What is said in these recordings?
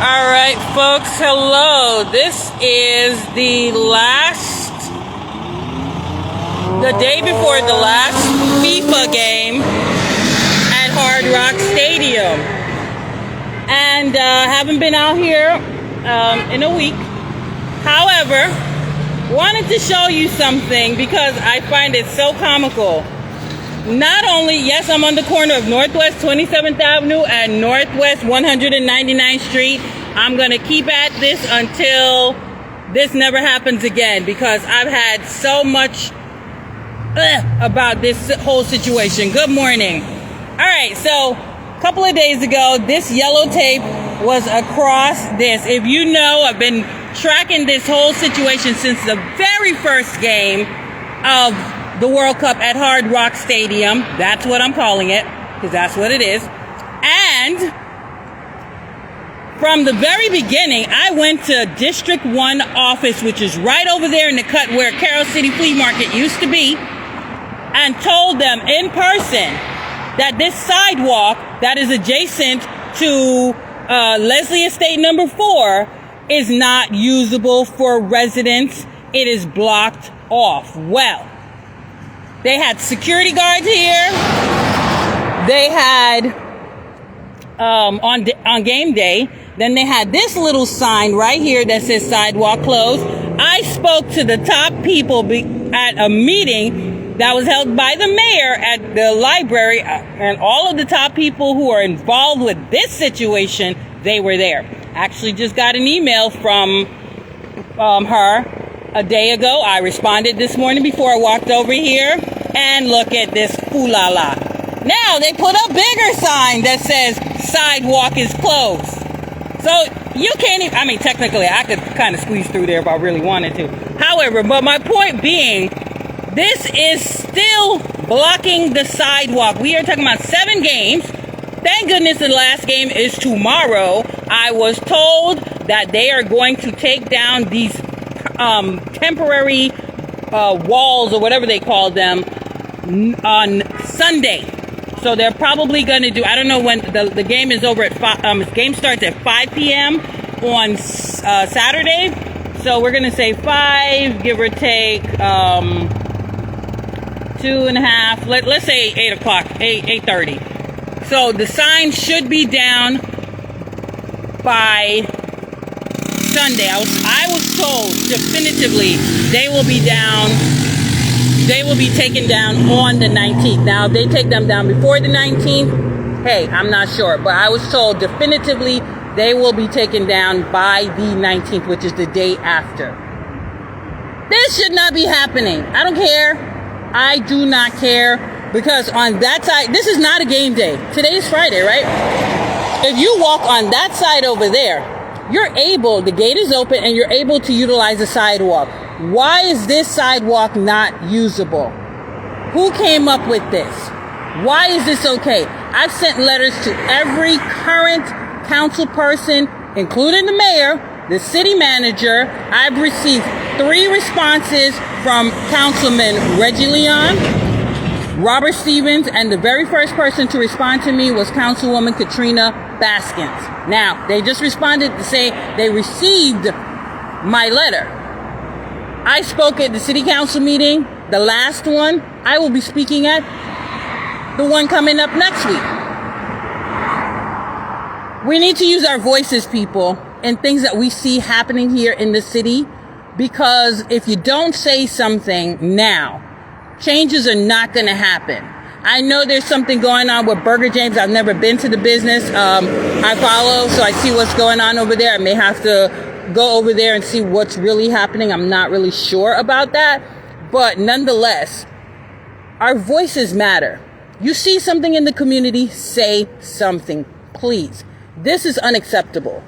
All right, folks, hello. This is the day before the last FIFA game at Hard Rock Stadium. And haven't been out here in a week. However, wanted to show you something because I find it so comical. Not only, yes, I'm on the corner of Northwest 27th Avenue and Northwest 199th Street. I'm going to keep at this until this never happens again because I've had so much about this whole situation. Good morning. All right, so a couple of days ago, this yellow tape was across this. If you know, I've been tracking this whole situation since the very first game of the World Cup at Hard Rock Stadium. That's what I'm calling it, because that's what it is. And from the very beginning, I went to District 1 office, which is right over there in the cut where Carroll City Flea Market used to be, and told them in person that this sidewalk that is adjacent to Leslie Estate number 4 is not usable for residents. It is blocked off. Well, they had security guards here. They had on game day. Then they had this little sign right here that says sidewalk closed. I spoke to the top people at a meeting that was held by the mayor at the library, and all of the top people who are involved with this situation, they were there. Actually just got an email from her a day ago. I responded this morning before I walked over here, and look at this foolala. Now they put a bigger sign that says sidewalk is closed. So you can't even, I mean, technically I could kind of squeeze through there if I really wanted to. However, but my point being, this is still blocking the sidewalk. We are talking about 7 games. Thank goodness the last game is tomorrow. I was told that they are going to take down these temporary walls or whatever they call them on Sunday. So they're probably going to do, I don't know when the game is over at 5, game starts at 5 p.m. on Saturday. So we're going to say 5, give or take 2.5, let's say 8 o'clock, 8:30. So the sign should be down by Sunday. I was told definitively they will be down. They will be taken down on the 19th. Now, if they take them down before the 19th, hey, I'm not sure. But I was told definitively they will be taken down by the 19th, which is the day after. This should not be happening. I don't care. I do not care. Because on that side, this is not a game day. Today's Friday, right? If you walk on that side over there, the gate is open and you're able to utilize the sidewalk. Why is this sidewalk not usable? Who came up with this? Why is this okay? I've sent letters to every current council person, including the mayor, the city manager. I've received 3 responses from Councilman Reggie Leon, Robert Stevens, and the very first person to respond to me was Councilwoman Katrina Baskins. Now, they just responded to say they received my letter. I spoke at the city council meeting, the last one. I will be speaking at the one coming up next week. We need to use our voices, people, in things that we see happening here in the city, because if you don't say something now, changes are not going to happen. I know there's something going on with Burger James. I've never been to the business. I follow, so I see what's going on over there. I may have to go over there and see what's really happening. I'm not really sure about that. But nonetheless, our voices matter. You see something in the community, say something, please. This is unacceptable.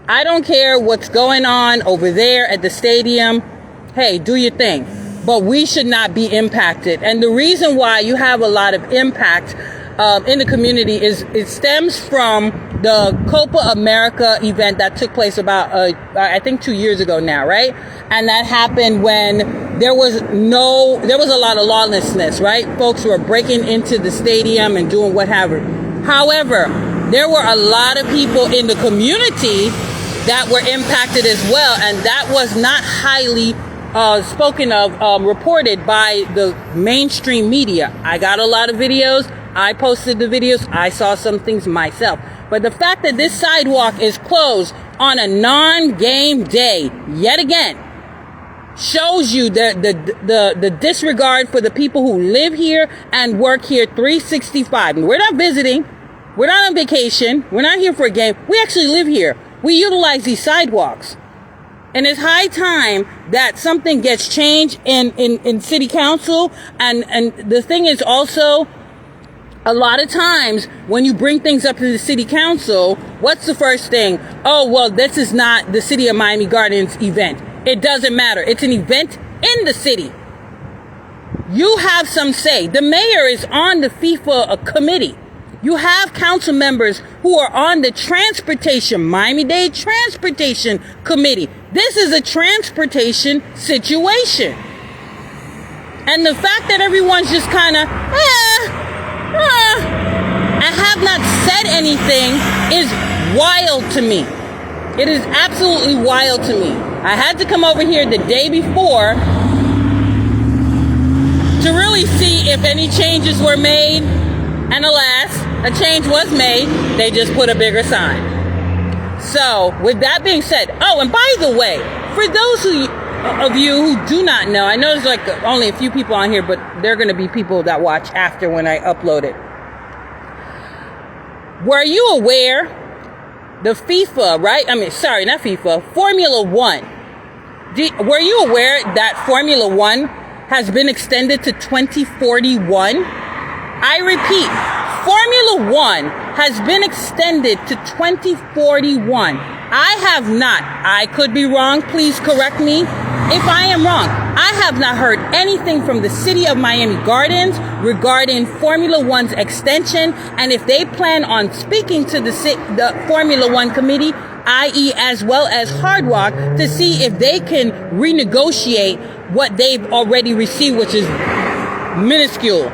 I don't care what's going on over there at the stadium. Hey, do your thing. But we should not be impacted. And the reason why you have a lot of impact in the community is it stems from the Copa America event that took place about, I think 2 years ago now, right? And that happened when there was a lot of lawlessness, right? Folks were breaking into the stadium and doing what have you. However, there were a lot of people in the community that were impacted as well, and that was not highly spoken of, reported by the mainstream media. I got a lot of videos. I posted the videos. I saw some things myself. But the fact that this sidewalk is closed on a non-game day, yet again, shows you the disregard for the people who live here and work here 365. We're not visiting. We're not on vacation. We're not here for a game. We actually live here. We utilize these sidewalks. And it's high time that something gets changed in city council. And the thing is also, a lot of times when you bring things up to the city council, what's the first thing? Oh, well, this is not the City of Miami Gardens event. It doesn't matter. It's an event in the city. You have some say. The mayor is on the FIFA committee. You have council members who are on the transportation, Miami-Dade Transportation Committee. This is a transportation situation. And the fact that everyone's just kind of, and have not said anything is wild to me. It is absolutely wild to me. I had to come over here the day before to really see if any changes were made. And alas, a change was made. They just put a bigger sign. So, with that being said, oh, and by the way, for those of you who do not know, I know there's like only a few people on here, but there are going to be people that watch after when I upload it. Were you aware the FIFA, right? I mean, sorry, not FIFA, Formula One. Were you aware that Formula One has been extended to 2041? I repeat, Formula One has been extended to 2041. I have not. I could be wrong. Please correct me if I am wrong. I have not heard anything from the City of Miami Gardens regarding Formula One's extension, and if they plan on speaking to the Formula One committee, i.e. as well as Hard Rock, to see if they can renegotiate what they've already received, which is minuscule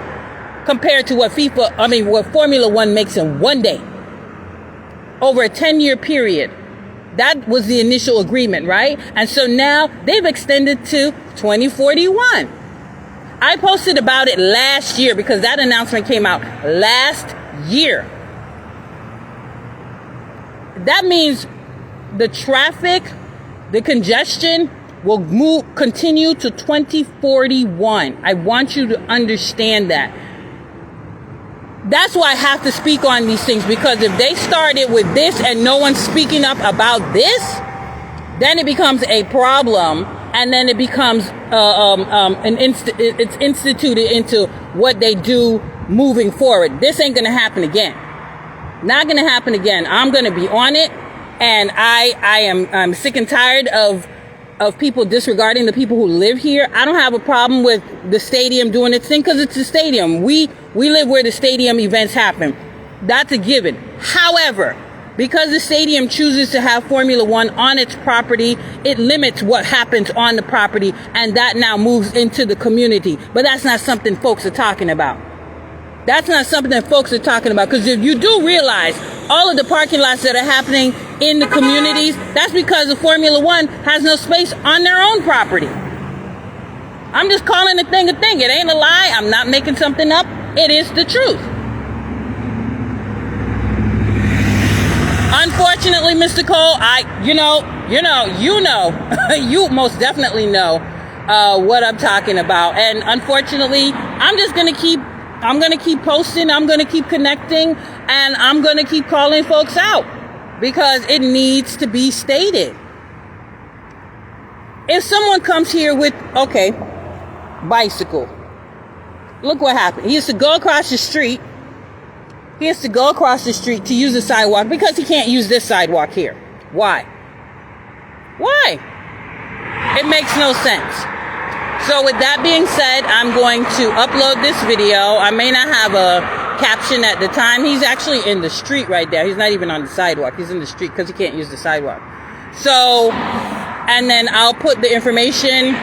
compared to what what Formula One makes in one day over a 10-year period. That was the initial agreement, right? And so now they've extended to 2041. I posted about it last year because that announcement came out last year. That means the traffic, the congestion will continue to 2041. I want you to understand that. That's why I have to speak on these things, because if they started with this and no one's speaking up about this, then it becomes a problem, and then it becomes it's instituted into what they do moving forward. This ain't gonna happen again. Not gonna happen again. I'm gonna be on it, and I'm sick and tired of people disregarding the people who live here. I don't have a problem with the stadium doing its thing because it's a stadium. We live where the stadium events happen. That's a given. However, because the stadium chooses to have Formula One on its property, it limits what happens on the property, and that now moves into the community. But that's not something folks are talking about. That's not something that folks are talking about, because if you do realize all of the parking lots that are happening in the communities, that's because the Formula One has no space on their own property. I'm just calling a thing a thing. It ain't a lie. I'm not making something up. It is the truth. Unfortunately, Mr. Cole, you most definitely know what I'm talking about. And unfortunately, I'm going to keep posting, I'm going to keep connecting, and I'm going to keep calling folks out because it needs to be stated. If someone comes here with, bicycle, look what happened. He has to go across the street. He has to go across the street to use the sidewalk because he can't use this sidewalk here. Why? It makes no sense. So with that being said, I'm going to upload this video. I may not have a caption at the time. He's actually in the street right there. He's not even on the sidewalk. He's in the street because he can't use the sidewalk. So, and then I'll put the information,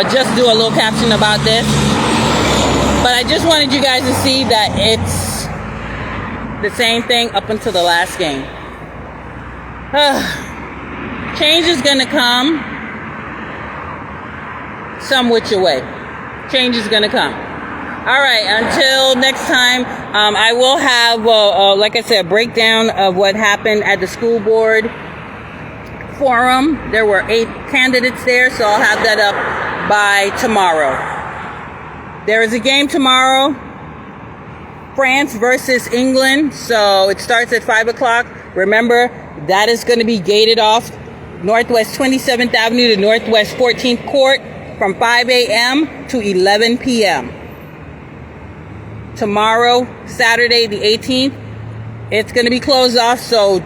just do a little caption about this. But I just wanted you guys to see that it's the same thing up until the last game. Change is going to come some which way. Change is going to come. All right, until next time, I will have, like I said, a breakdown of what happened at the school board forum. There were 8 candidates there, so I'll have that up by tomorrow. There is a game tomorrow, France versus England, so it starts at 5 o'clock. Remember, that is going to be gated off Northwest 27th Avenue to Northwest 14th Court from 5 a.m. to 11 p.m. Tomorrow, Saturday the 18th, it's going to be closed off, so,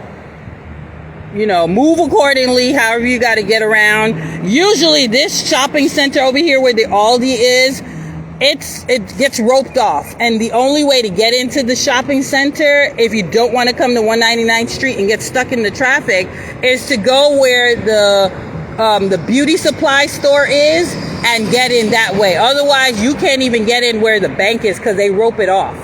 you know, move accordingly, however you got to get around. Usually this shopping center over here where the Aldi is, it gets roped off. And the only way to get into the shopping center, if you don't want to come to 199th Street and get stuck in the traffic, is to go where the beauty supply store is and get in that way. Otherwise, you can't even get in where the bank is because they rope it off.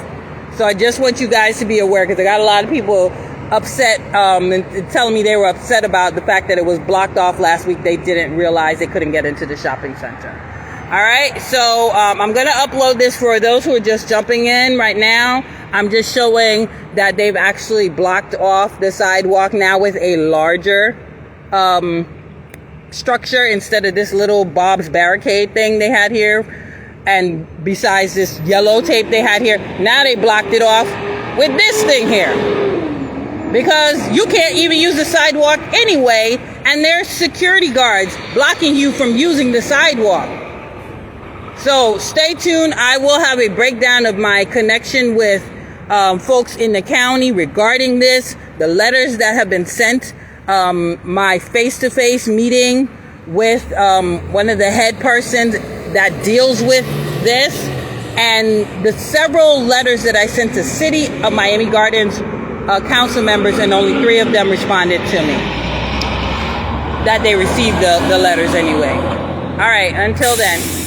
So I just want you guys to be aware, because I got a lot of people upset and telling me they were upset about the fact that it was blocked off last week. They didn't realize they couldn't get into the shopping center. All right, so I'm going to upload this for those who are just jumping in right now. I'm just showing that they've actually blocked off the sidewalk now with a larger structure instead of this little Bob's barricade thing they had here. And besides this yellow tape they had here, now they blocked it off with this thing here. Because you can't even use the sidewalk anyway, and there's security guards blocking you from using the sidewalk. So stay tuned. I will have a breakdown of my connection with folks in the county regarding this, the letters that have been sent, my face-to-face meeting with one of the head persons that deals with this, and the several letters that I sent to City of Miami Gardens council members, and only 3 of them responded to me. That they received the letters anyway. All right, until then.